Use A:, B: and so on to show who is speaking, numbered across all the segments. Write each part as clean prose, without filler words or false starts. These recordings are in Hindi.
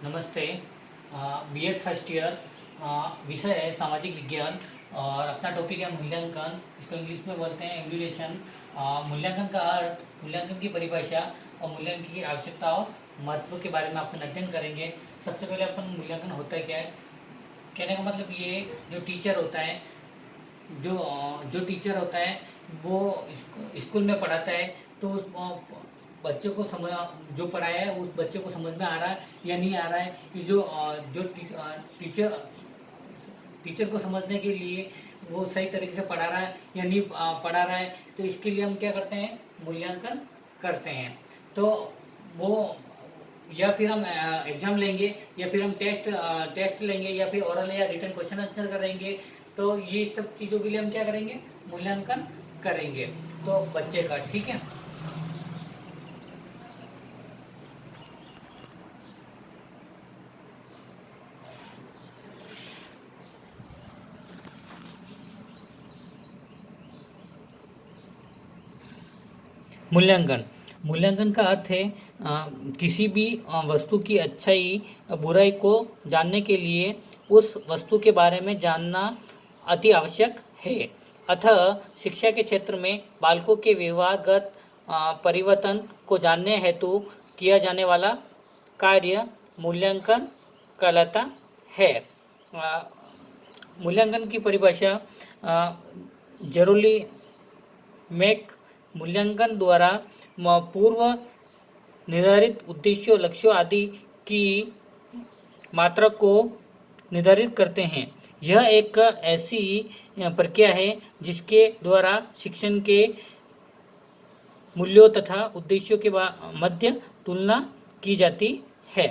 A: नमस्ते। BEd first year. विषय है सामाजिक विज्ञान और अपना टॉपिक है मूल्यांकन। इसको इंग्लिश में बोलते हैं एवल्यूएशन। मूल्यांकन का अर्थ, मूल्यांकन की परिभाषा और मूल्यांकन की आवश्यकता और महत्व के बारे में अपन अध्ययन करेंगे। सबसे पहले अपन मूल्यांकन होता है क्या है, कहने का मतलब ये, जो टीचर होता है, जो टीचर होता है वो स्कूल में पढ़ाता है, तो उस बच्चे को समझ, जो पढ़ाया है उस बच्चे को समझ में आ रहा है या नहीं आ रहा है। ये जो टीचर टीचर को समझने के लिए वो सही तरीके से पढ़ा रहा है या नहीं पढ़ा रहा है, तो इसके लिए हम क्या करते हैं, मूल्यांकन करते हैं। तो वो, या फिर हम एग्ज़ाम लेंगे, या फिर हम टेस्ट लेंगे, या फिर ओरल या रिटन क्वेश्चन आंसर करेंगे। तो ये सब चीज़ों के लिए हम क्या करेंगे, मूल्यांकन करेंगे। तो बच्चे का, ठीक है। मूल्यांकन, मूल्यांकन का अर्थ है किसी भी वस्तु की अच्छाई बुराई को जानने के लिए उस वस्तु के बारे में जानना अति आवश्यक है। अतः शिक्षा के क्षेत्र में बालकों के व्यवहारगत परिवर्तन को जानने हेतु किया जाने वाला कार्य मूल्यांकन कहलाता है। अ, मूल्यांकन की परिभाषा, जरूरी मेक मूल्यांकन द्वारा पूर्व निर्धारित उद्देश्यों, लक्ष्यों आदि की मात्रा को निर्धारित करते हैं। यह एक ऐसी प्रक्रिया है जिसके द्वारा शिक्षण के मूल्यों तथा उद्देश्यों के मध्य तुलना की जाती है।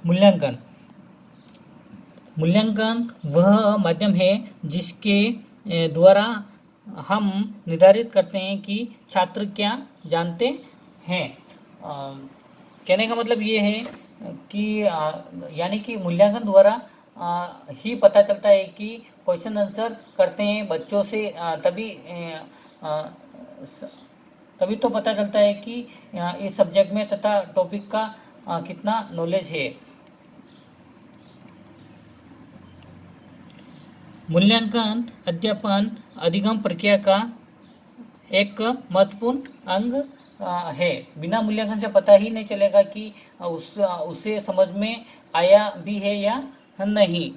A: मूल्यांकन, मूल्यांकन वह माध्यम है जिसके द्वारा हम निर्धारित करते हैं कि छात्र क्या जानते हैं। कहने का मतलब ये है कि यानी कि मूल्यांकन द्वारा ही पता चलता है कि क्वेश्चन आंसर करते हैं बच्चों से, तभी तो पता चलता है कि इस सब्जेक्ट में तथा टॉपिक का कितना नॉलेज है। मूल्यांकन अध्यापन अधिगम प्रक्रिया का एक महत्वपूर्ण अंग है। बिना मूल्यांकन से पता ही नहीं चलेगा कि उसे समझ में आया भी है या नहीं।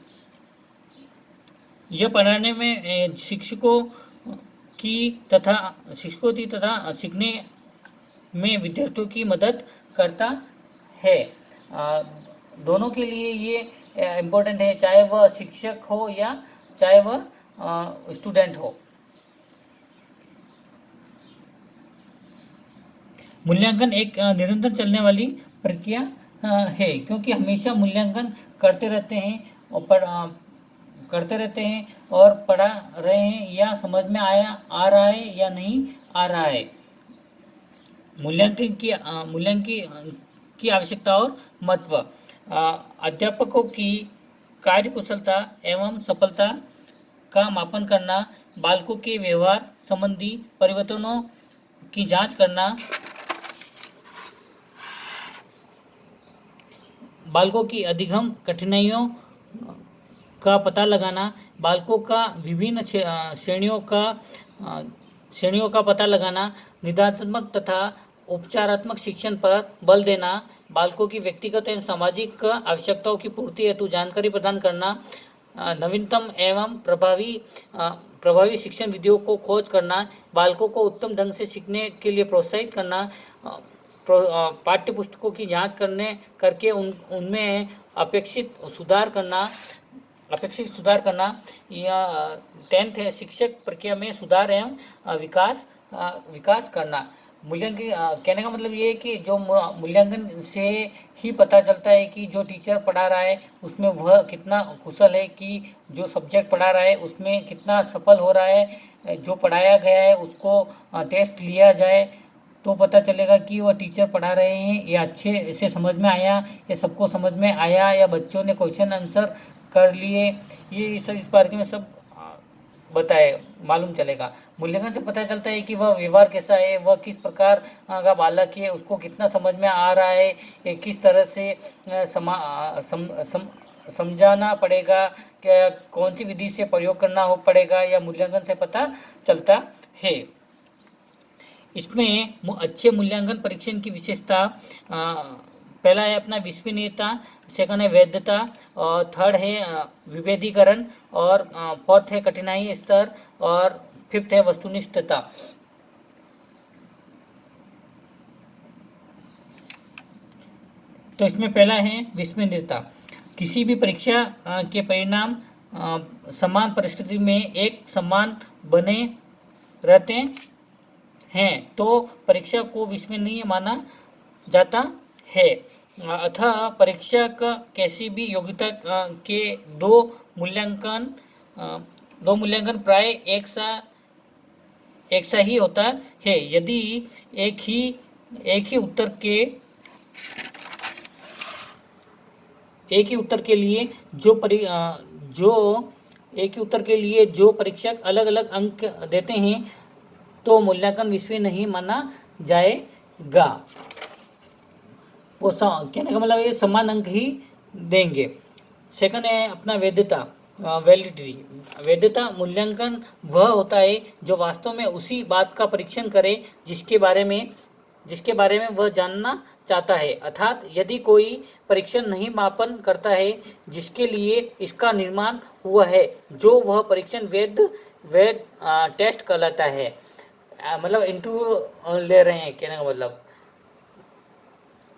A: यह पढ़ाने में शिक्षकों की तथा सीखने में विद्यार्थियों की मदद करता है। दोनों के लिए ये इम्पोर्टेंट है, चाहे वह शिक्षक हो या चाहे वह स्टूडेंट हो। मूल्यांकन एक निरंतर चलने वाली प्रक्रिया है, क्योंकि हमेशा मूल्यांकन करते रहते हैं और पढ़ा रहे हैं या समझ में आ रहा है या नहीं आ रहा है। मूल्यांकन की आवश्यकता और महत्व, अध्यापकों की कार्यकुशलता एवं सफलता का मापन करना, बालकों के व्यवहार संबंधी परिवर्तनों की जांच करना, बालकों की अधिगम कठिनाइयों का पता लगाना, बालकों का विभिन्न श्रेणियों का पता लगाना, निदानात्मक तथा उपचारात्मक शिक्षण पर बल देना, बालकों की व्यक्तिगत एवं सामाजिक आवश्यकताओं की पूर्ति हेतु जानकारी प्रदान करना, नवीनतम एवं प्रभावी शिक्षण विधियों को खोज करना, बालकों को उत्तम ढंग से सीखने के लिए प्रोत्साहित करना, पाठ्य पुस्तकों की जांच करके उनमें अपेक्षित सुधार करना, या 10th है शिक्षक प्रक्रिया में सुधार एवं विकास करना। मूल्यांकन, कहने का मतलब ये है कि जो मूल्यांकन से ही पता चलता है कि जो टीचर पढ़ा रहा है उसमें वह कितना कुशल है, कि जो सब्जेक्ट पढ़ा रहा है उसमें कितना सफल हो रहा है। जो पढ़ाया गया है उसको टेस्ट लिया जाए तो पता चलेगा कि वह टीचर पढ़ा रहे हैं या अच्छे से समझ में आया, या सबको समझ में आया, या बच्चों ने क्वेश्चन आंसर कर लिए। ये इस बारे में सब बताए मालूम चलेगा। मूल्यांकन से पता चलता है कि वह व्यवहार कैसा है, वह किस प्रकार का बालक है, उसको कितना समझ में आ रहा है, ये किस तरह से समझाना पड़ेगा, क्या कौन सी विधि से प्रयोग करना हो पड़ेगा, या मूल्यांकन से पता चलता है। इसमें अच्छे मूल्यांकन परीक्षण की विशेषता, पहला है अपना विश्वसनीयता, सेकंड है वैधता, और थर्ड है विभेदीकरण, और फोर्थ है कठिनाई स्तर, और फिफ्थ है वस्तुनिष्ठता। तो इसमें पहला है विश्वसनीयता। किसी भी परीक्षा के परिणाम समान परिस्थिति में एक समान बने रहते हैं तो परीक्षा को विश्वसनीय माना जाता है। अतः परीक्षक किसी भी योग्यता के मूल्यांकन दो मूल्यांकन प्राय एक सा ही होता है। यदि एक ही उत्तर के एक ही उत्तर के लिए जो परीक्षक अलग अलग अंक देते हैं तो मूल्यांकन विश्वसनीय नहीं माना जाएगा। वो कहने का मतलब ये समान अंक ही देंगे। सेकंड है अपना वैधता, वैलिडिटी। वैधता मूल्यांकन वह होता है जो वास्तव में उसी बात का परीक्षण करे जिसके बारे में वह जानना चाहता है। अर्थात यदि कोई परीक्षण नहीं मापन करता है जिसके लिए इसका निर्माण हुआ है, जो वह परीक्षण वैध टेस्ट कहलाता है। मतलब इंटरव्यू ले रहे हैं, कहने का मतलब।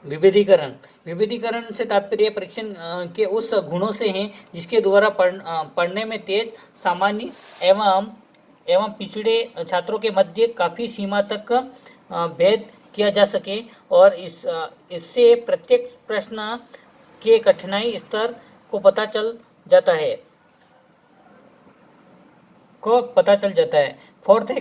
A: विभेदीकरण से तात्पर्य परीक्षण के उस गुणों से हैं जिसके द्वारा पढ़ने में तेज, सामान्य एवं पिछड़े छात्रों के मध्य काफ़ी सीमा तक भेद किया जा सके, और इससे प्रत्येक प्रश्न के कठिनाई स्तर को पता चल जाता है। फोर्थ है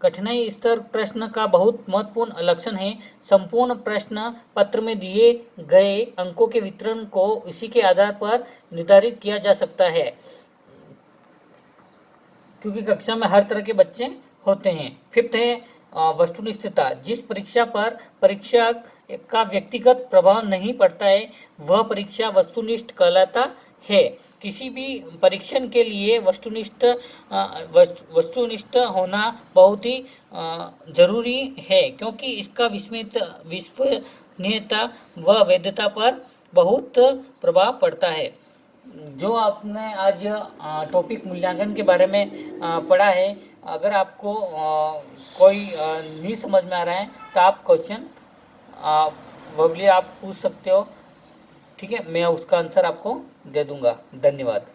A: कठिनाई स्तर प्रश्न का बहुत महत्वपूर्ण लक्षण है। संपूर्ण प्रश्न पत्र में दिए गए अंकों के वितरण को इसी के आधार पर निर्धारित किया जा सकता है, क्योंकि कक्षा में हर तरह के बच्चे होते हैं। फिफ्थ है वस्तुनिष्ठता। जिस परीक्षा पर परीक्षक का व्यक्तिगत प्रभाव नहीं पड़ता है वह परीक्षा वस्तुनिष्ठ कहलाता है। किसी भी परीक्षण के लिए वस्तुनिष्ठ होना बहुत ही जरूरी है, क्योंकि इसका विश्वसनीयता व वैधता पर बहुत प्रभाव पड़ता है। जो आपने आज टॉपिक मूल्यांकन के बारे में पढ़ा है, अगर आपको कोई नहीं समझ में आ रहा है तो आप क्वेश्चन वर्बली आप पूछ सकते हो, ठीक है। मैं उसका आंसर आपको दे दूंगा। धन्यवाद।